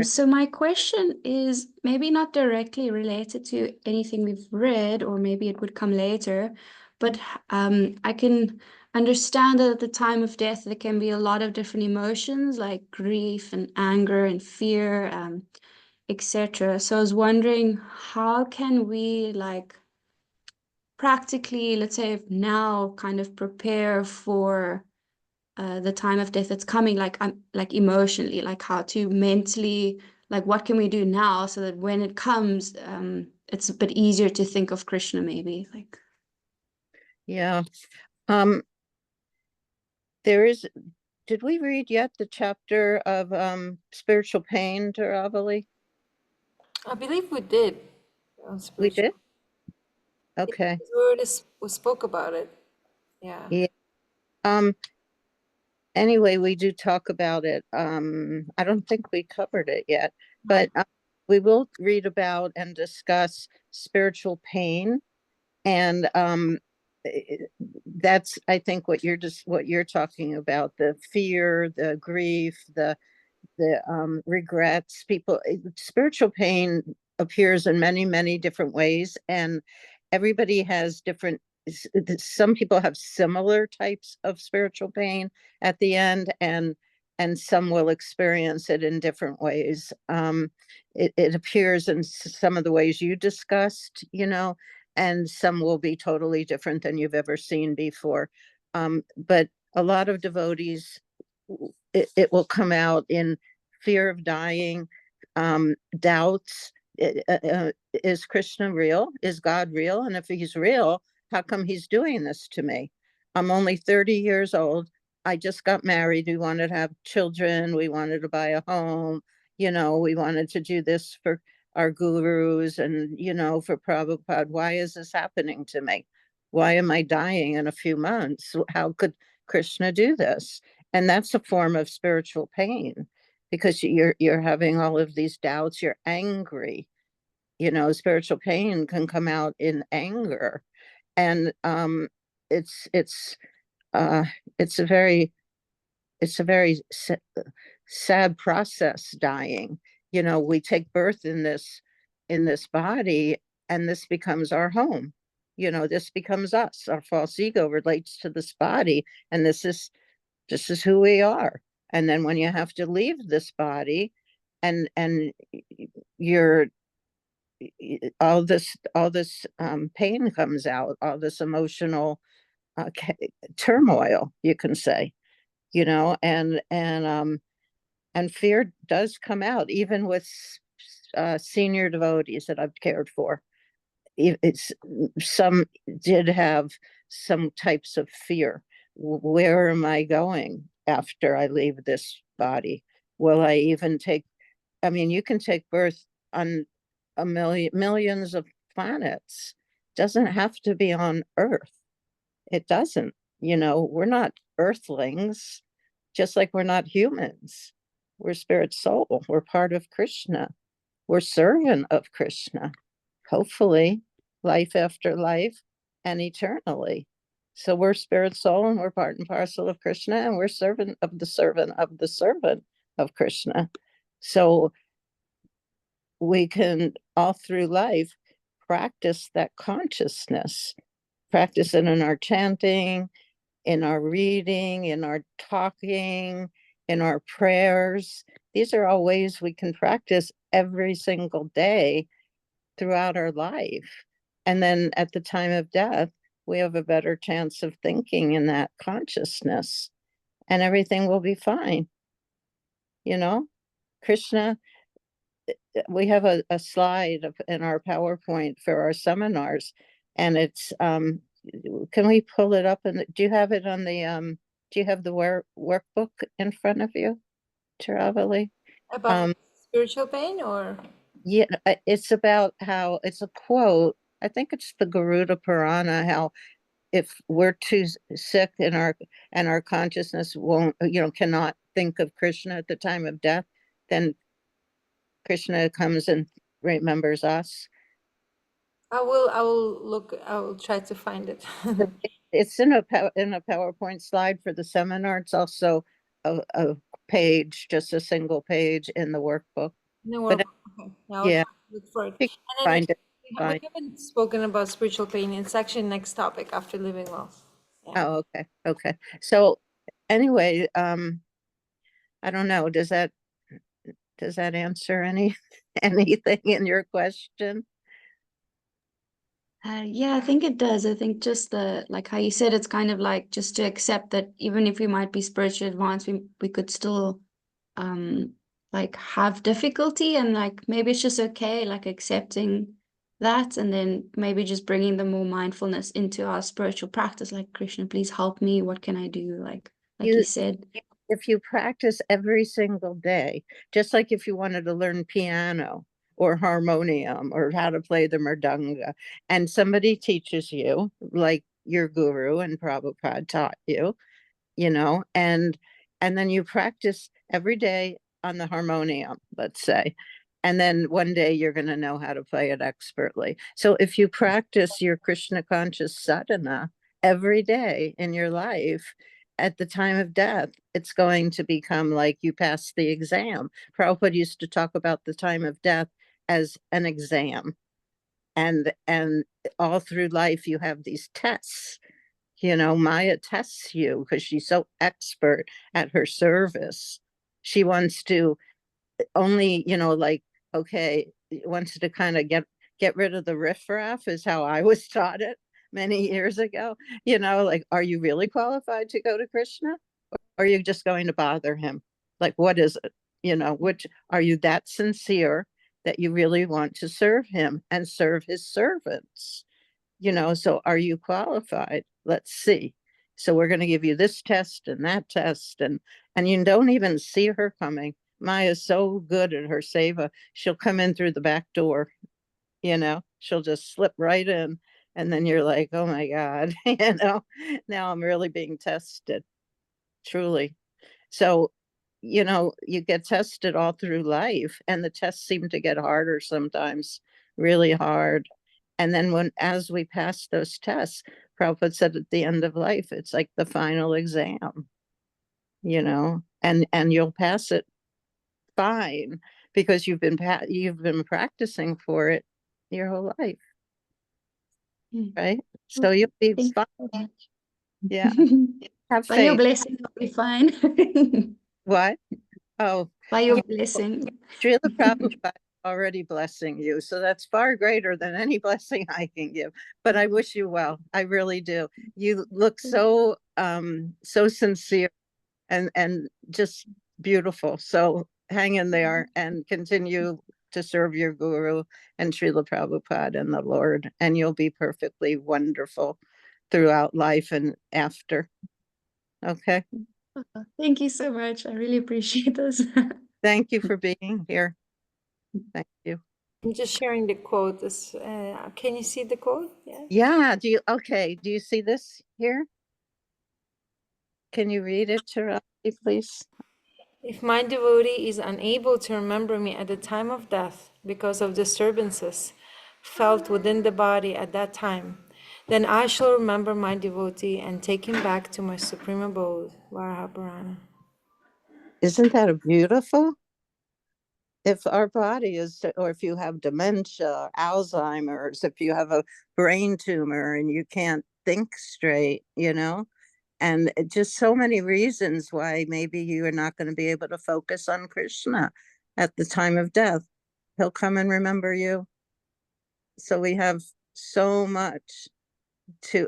So my question is maybe not directly related to anything we've read, or maybe it would come later, but I can understand that at the time of death, there can be a lot of different emotions like grief and anger and fear, etc. So I was wondering, how can we like practically, let's say now, kind of prepare for the time of death that's coming, like emotionally, like how to mentally, like what can we do now so that when it comes, it's a bit easier to think of Krishna, maybe like. Yeah. There is, did we read yet the chapter of spiritual pain, Taravali? I believe we did on We spiritual. did? Okay. We spoke about it. Yeah. Yeah. Anyway, we do talk about it. I don't think we covered it yet, but we will read about and discuss spiritual pain. And that's, I think, what you're talking about, the fear, the grief, the regrets. Spiritual pain appears in many, many different ways, and everybody has different. Some people have similar types of spiritual pain at the end, and some will experience it in different ways. It appears in some of the ways you discussed, and some will be totally different than you've ever seen before. But a lot of devotees, it will come out in fear of dying, doubts. Is Krishna real? Is God real? And if he's real, how come he's doing this to me? I'm only 30 years old. I just got married. We wanted to have children. We wanted to buy a home. We wanted to do this for our gurus and, for Prabhupada. Why is this happening to me? Why am I dying in a few months? How could Krishna do this? And that's a form of spiritual pain, because you're having all of these doubts. You're angry. Spiritual pain can come out in anger, and it's it's uh it's a very sad process, dying. We take birth in this body, and this becomes our home. This becomes us. Our false ego relates to this body, and this is who we are. And then when you have to leave this body, and you're all this pain comes out, all this emotional turmoil, you can say, and fear does come out, even with senior devotees that I've cared for. It's some did have some types of fear. Where am I going after I leave this body? Will I even take? I mean, you can take birth on millions of planets. Doesn't have to be on Earth. It doesn't. We're not Earthlings, just like we're not humans. We're spirit soul. We're part of Krishna. We're servant of Krishna, hopefully, life after life and eternally. So we're spirit soul, and we're part and parcel of Krishna, and we're servant of the servant of the servant of Krishna. So we can, all through life, practice that consciousness, practice it in our chanting, in our reading, in our talking, in our prayers. These are all ways we can practice every single day throughout our life. And then at the time of death, we have a better chance of thinking in that consciousness, and everything will be fine. Krishna, we have a slide in our PowerPoint for our seminars, and it's, can we pull it up? And do you have it on the, do you have the workbook in front of you, Taravali? About spiritual pain, or? Yeah, it's about how, it's a quote. I think it's the Garuda Purana, how if we're too sick and our consciousness won't, cannot think of Krishna at the time of death, then Krishna comes and remembers us. I will try to find it. It's in a PowerPoint slide for the seminar. It's also a page, just a single page in the workbook. No, But okay. I'll yeah, look for it. you can And then find it. we Fine. haven't spoken about spiritual pain. It's actually next topic after living well. Yeah. Oh, okay. Okay. So anyway, I don't know. Does that answer anything in your question? Yeah, I think it does. I think just like how you said, it's kind of like just to accept that even if we might be spiritually advanced, we could still like have difficulty, and like maybe it's just okay, like accepting that, and then maybe just bringing the more mindfulness into our spiritual practice. Like, Krishna, please help me. What can I do? Like you said. If you practice every single day, just like if you wanted to learn piano or harmonium or how to play the mridanga, and somebody teaches you, like your guru and Prabhupada taught you, and then you practice every day on the harmonium, let's say, and then one day you're going to know how to play it expertly. So if you practice your Krishna conscious sadhana every day in your life, at the time of death, it's going to become like you pass the exam. Prabhupada used to talk about the time of death as an exam. And all through life, you have these tests. Maya tests you because she's so expert at her service. She wants to only, like, okay, wants to kind of get rid of the riffraff, is how I was taught it many years ago. Like, are you really qualified to go to Krishna? Or are you just going to bother him? Like, what is it? Which are you that sincere that you really want to serve him and serve his servants? So are you qualified? Let's see. So we're going to give you this test and that test, and you don't even see her coming. Maya's so good at her seva. She'll come in through the back door, she'll just slip right in. And then you're like, oh my God, now I'm really being tested, truly. So, you get tested all through life, and the tests seem to get harder sometimes, really hard. And then as we pass those tests, Prabhupada said at the end of life, it's like the final exam, and you'll pass it fine because you've been practicing for it your whole life, right? So you'll be Thank fine. you so much. Yeah. Have By your faith. blessing, I'll be fine. What? Oh, By your blessing. Srila Prabhupada is already blessing you, so that's far greater than any blessing I can give. But I wish you well. I really do. You look so sincere and just beautiful. So hang in there and continue to serve your guru and Srila Prabhupada and the Lord, and you'll be perfectly wonderful throughout life and after. Okay. Thank you so much. I really appreciate this. Thank you for being here. Thank you. I'm just sharing the quote. Can you see the quote? Yeah. Yeah. Do you see this here? Can you read it to us, please? If my devotee is unable to remember me at the time of death because of disturbances felt within the body at that time, then I shall remember my devotee and take him back to my supreme abode, Varaha Purana. Isn't that beautiful? If our body is, or if you have dementia, Alzheimer's, if you have a brain tumor and you can't think straight, and just so many reasons why maybe you are not going to be able to focus on Krishna at the time of death. He'll come and remember you. So we have so much to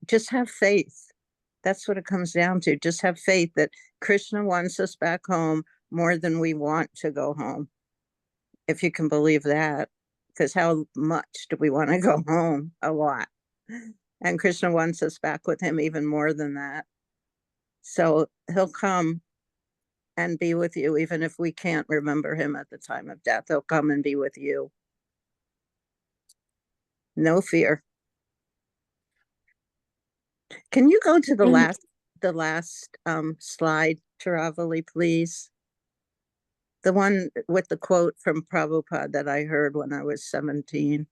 just have faith. That's what it comes down to. Just have faith that Krishna wants us back home more than we want to go home. If you can believe that, because how much do we want to go home? A lot. And Krishna wants us back with him even more than that. So he'll come and be with you, even if we can't remember him at the time of death. He'll come and be with you. No fear. Can you go to the last slide, Taravali, please? The one with the quote from Prabhupada that I heard when I was 17.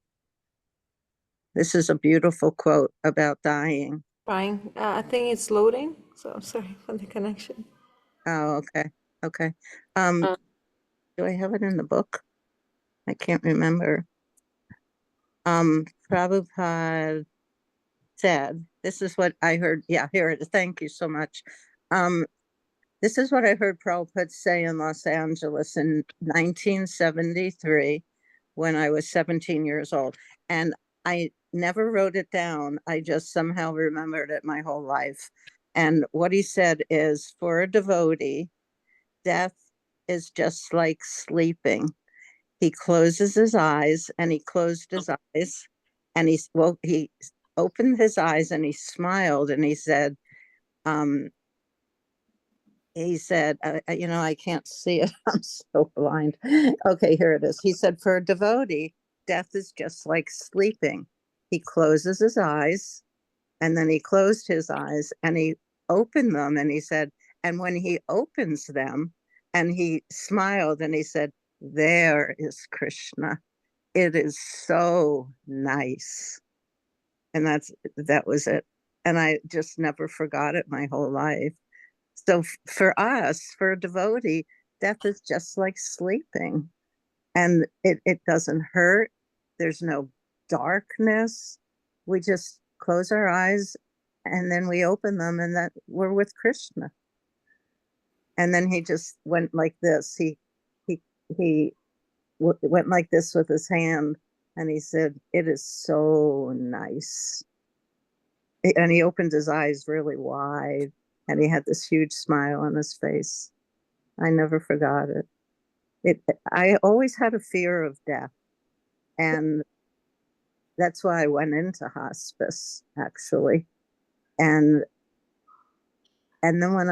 This is a beautiful quote about dying. Fine. I think it's loading, so I'm sorry for the connection. Oh, okay. Okay. Do I have it in the book? I can't remember. Prabhupada said, this is what I heard. Yeah, here it is. Thank you so much. This is what I heard Prabhupada say in Los Angeles in 1973 when I was 17 years old. And I never wrote it down. I just somehow remembered it my whole life. And what he said is, for a devotee, death is just like sleeping. He closes his eyes, and he closed his eyes, and he opened his eyes and he smiled and he said, I can't see it. I'm so blind. Okay, here it is. He said, for a devotee, death is just like sleeping. He closes his eyes, and then he closed his eyes and he opened them, and he said, and when he opens them, and he smiled and he said, there is Krishna. It is so nice. And that was it. And I just never forgot it my whole life. So for us, for a devotee, death is just like sleeping. And it doesn't hurt. There's no darkness. We just close our eyes and then we open them, and that we're with Krishna. And then he just went like this. He went like this with his hand, and he said, it is so nice. And he opened his eyes really wide, and he had this huge smile on his face. I never forgot it. I always had a fear of death, and that's why I went into hospice, actually. And then when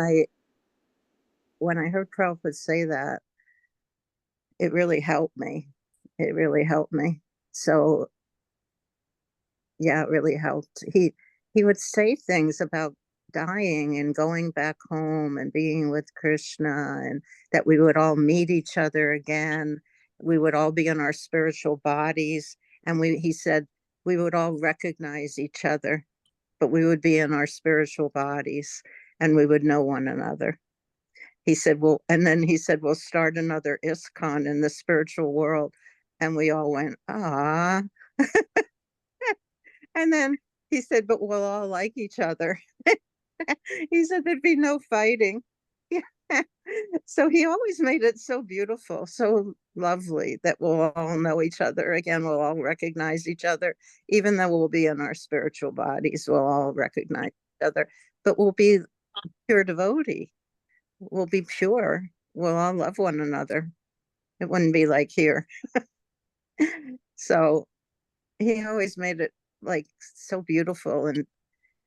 I heard Prabhupada say that, it really helped me. It really helped me. So yeah, it really helped. He would say things about dying and going back home and being with Krishna, and that we would all meet each other again. We would all be in our spiritual bodies, and he said we would all recognize each other, but we would be in our spiritual bodies and we would know one another. He said, well, and then he said, we'll start another ISKCON in the spiritual world. And we all went, ah. And then he said, but we'll all like each other. He said there'd be no fighting. Yeah. So he always made it so beautiful, so lovely, that we'll all know each other again. We'll all recognize each other, even though we'll be in our spiritual bodies. We'll all recognize each other, but we'll be pure devotee. We'll be pure. We'll all love one another. It wouldn't be like here. So he always made it like so beautiful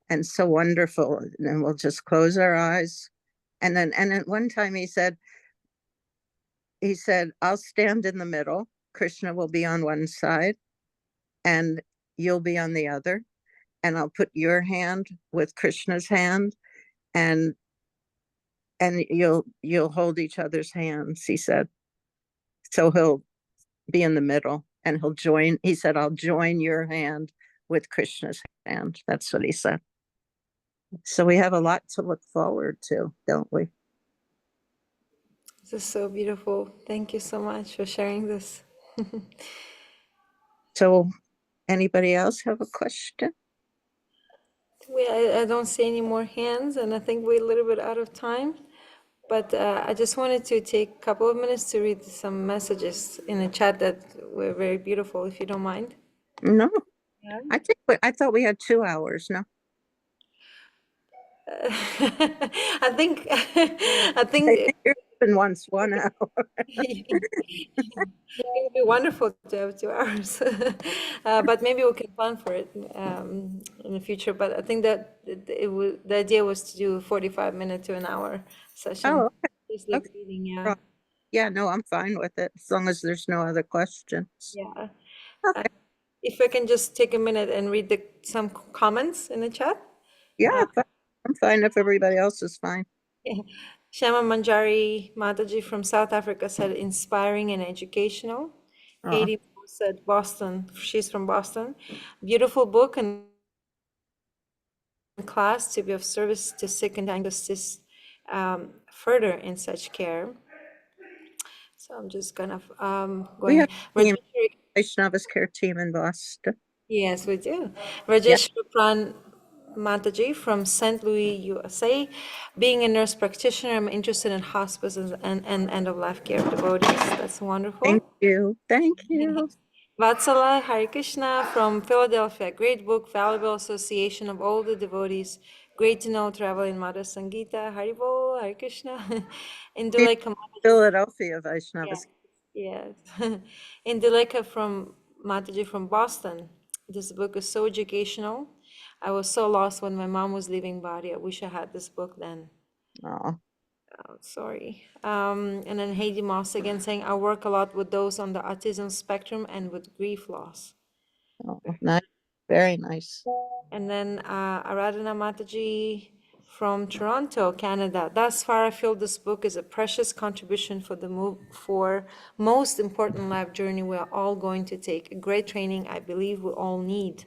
and so wonderful. And then we'll just close our eyes. And at one time he said, I'll stand in the middle. Krishna will be on one side and you'll be on the other. And I'll put your hand with Krishna's hand, and you'll hold each other's hands, he said. So he'll be in the middle and he said, I'll join your hand with Krishna's hand. That's what he said. So we have a lot to look forward to, don't we? This is so beautiful. Thank you so much for sharing this. So anybody else have a question? I don't see any more hands, and I think we're a little bit out of time. But I just wanted to take a couple of minutes to read some messages in the chat that were very beautiful, if you don't mind. No, Yeah. I thought we had 2 hours. No, I think you're been once 1 hour. it would be wonderful to have 2 hours, but maybe we can plan for it in the future. But I think that the idea was to do 45-minute to an hour session. Oh, Just like okay. reading, yeah. Right. Yeah, no, I'm fine with it as long as there's no other questions. Yeah. Okay. If I can just take a minute and read some comments in the chat. Yeah, I'm fine if everybody else is fine. Yeah. Shama Manjari Mataji from South Africa said inspiring and educational. Oh, Haiti said Boston. She's from Boston. Beautiful book and class to be of service to sick and dying to assist further in such care. So I'm just kind of we going. have a team, Rajeshwari- Vaishnava's care team in Boston. Yes, we do. Yeah. Rajesh Pran Mataji from St. Louis, USA. Being a nurse practitioner, I'm interested in hospice and end-of-life care devotees. That's wonderful. Thank you. Thank you. Vatsala Hare Krishna from Philadelphia. Great book, valuable association of all the devotees. Great to know traveling Mother Sangita. Haribol, Hare Krishna. Indulekha Philadelphia Vaishnava's. Yes. Indulekha from Mataji from Boston. This book is so educational. I was so lost when my mom was leaving body. I wish I had this book then. Oh, Oh, sorry. And then Heidi Moss again saying, I work a lot with those on the autism spectrum and with grief loss. oh, nice. Very nice. And then Aradhana Mataji from Toronto, Canada. Thus far, I feel this book is a precious contribution for the most important life journey we are all going to take. A great training I believe we all need.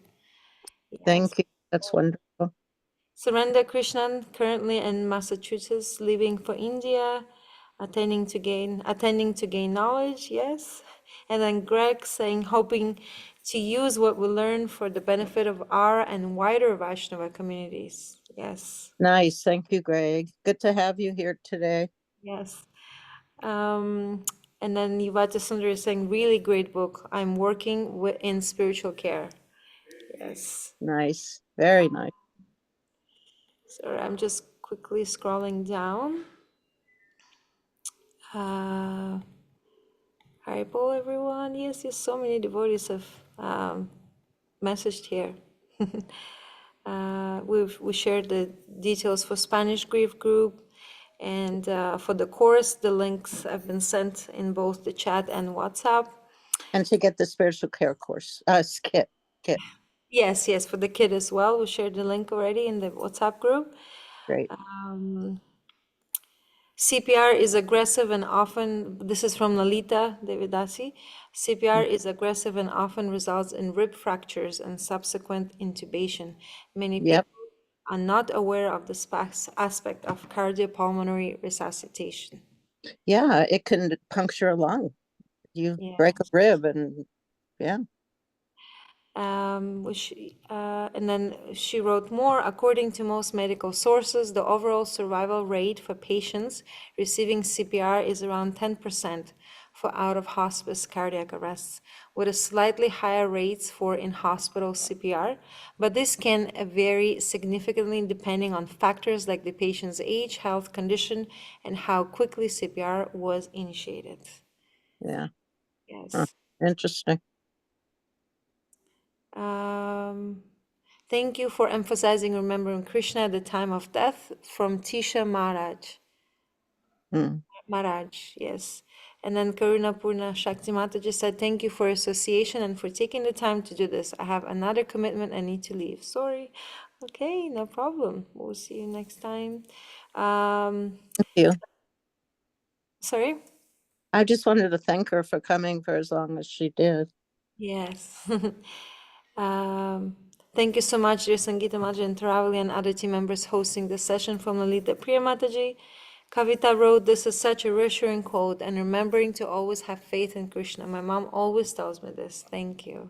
Yes. Thank you. That's wonderful. Surrender Krishnan, currently in Massachusetts, leaving for India, attending to gain knowledge, yes. And then Greg saying, hoping to use what we learn for the benefit of our and wider Vaishnava communities. Yes, Nice. Thank you, Greg. Good to have you here today. yes. And then Yuvata Sundar is saying, really great book. I'm working in spiritual care. Yes. Nice. Very nice. Sorry, I'm just quickly scrolling down. Haribol, everyone. Yes, yes, so many devotees have messaged here. We shared the details for Spanish Grief Group, and for the course, the links have been sent in both the chat and WhatsApp. And to get the spiritual care course, kit. Yes, yes, for the kid as well. We shared the link already in the WhatsApp group. Great. CPR is aggressive and often, this is from Lalita Devi Dasi. CPR is aggressive and often results in rib fractures and subsequent intubation. Many people Yep. are not aware of this aspect of cardiopulmonary resuscitation. Yeah, it can puncture a lung. You Yeah. break a rib and yeah. And then she wrote more, according to most medical sources, the overall survival rate for patients receiving CPR is around 10% for out-of-hospice cardiac arrests, with a slightly higher rates for in-hospital CPR, but this can vary significantly depending on factors like the patient's age, health condition, and how quickly CPR was initiated. Yeah. Yes. Huh. Interesting. Thank you for emphasizing remembering Krishna at the time of death, from Tisha Maharaj. Maharaj, yes. And then Karuna Purna Shakti Mataji said, thank you for association and for taking the time to do this. I have another commitment, I need to leave. Sorry. Okay, no problem. We'll see you next time. Thank you. Sorry? I just wanted to thank her for coming for as long as she did. Yes. Thank you so much, dear Sangita Mataji and Taravali and other team members hosting this session from Lalita Priya Mataji. Kavita wrote, this is such a reassuring quote, and remembering to always have faith in Krishna. My mom always tells me this. Thank you.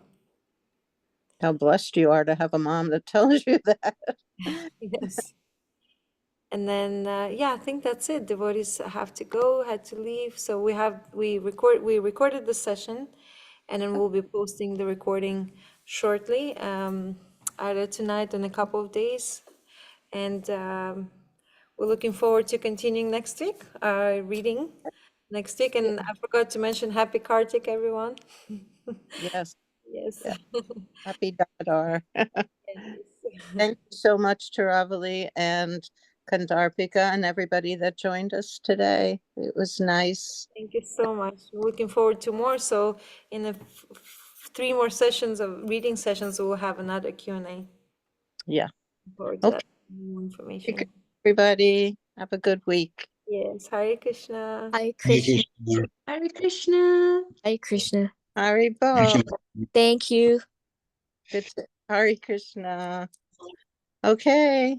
How blessed you are to have a mom that tells you that. Yes. And then, yeah, I think that's it. Devotees have to go, had to leave. So we recorded the session, and then we'll be posting the recording shortly, either tonight or in a couple of days. And we're looking forward to continuing next week, reading next week. And I forgot to mention Happy Kartik, everyone. Yes. Yes. Yeah. Happy Dadar. Yes. Thank you so much, Taravali and Kandarpika and everybody that joined us today. It was nice. Thank you so much. We're looking forward to more. So in the 3 more sessions of reading sessions, we'll have another Q&A. Yeah. Looking forward to Okay. that. More information. Everybody, have a good week. Yes, Hare Krishna. Hare Krishna. Hare Krishna. Hare Krishna. Haribo. Thank you. Good. Hare Krishna. Okay.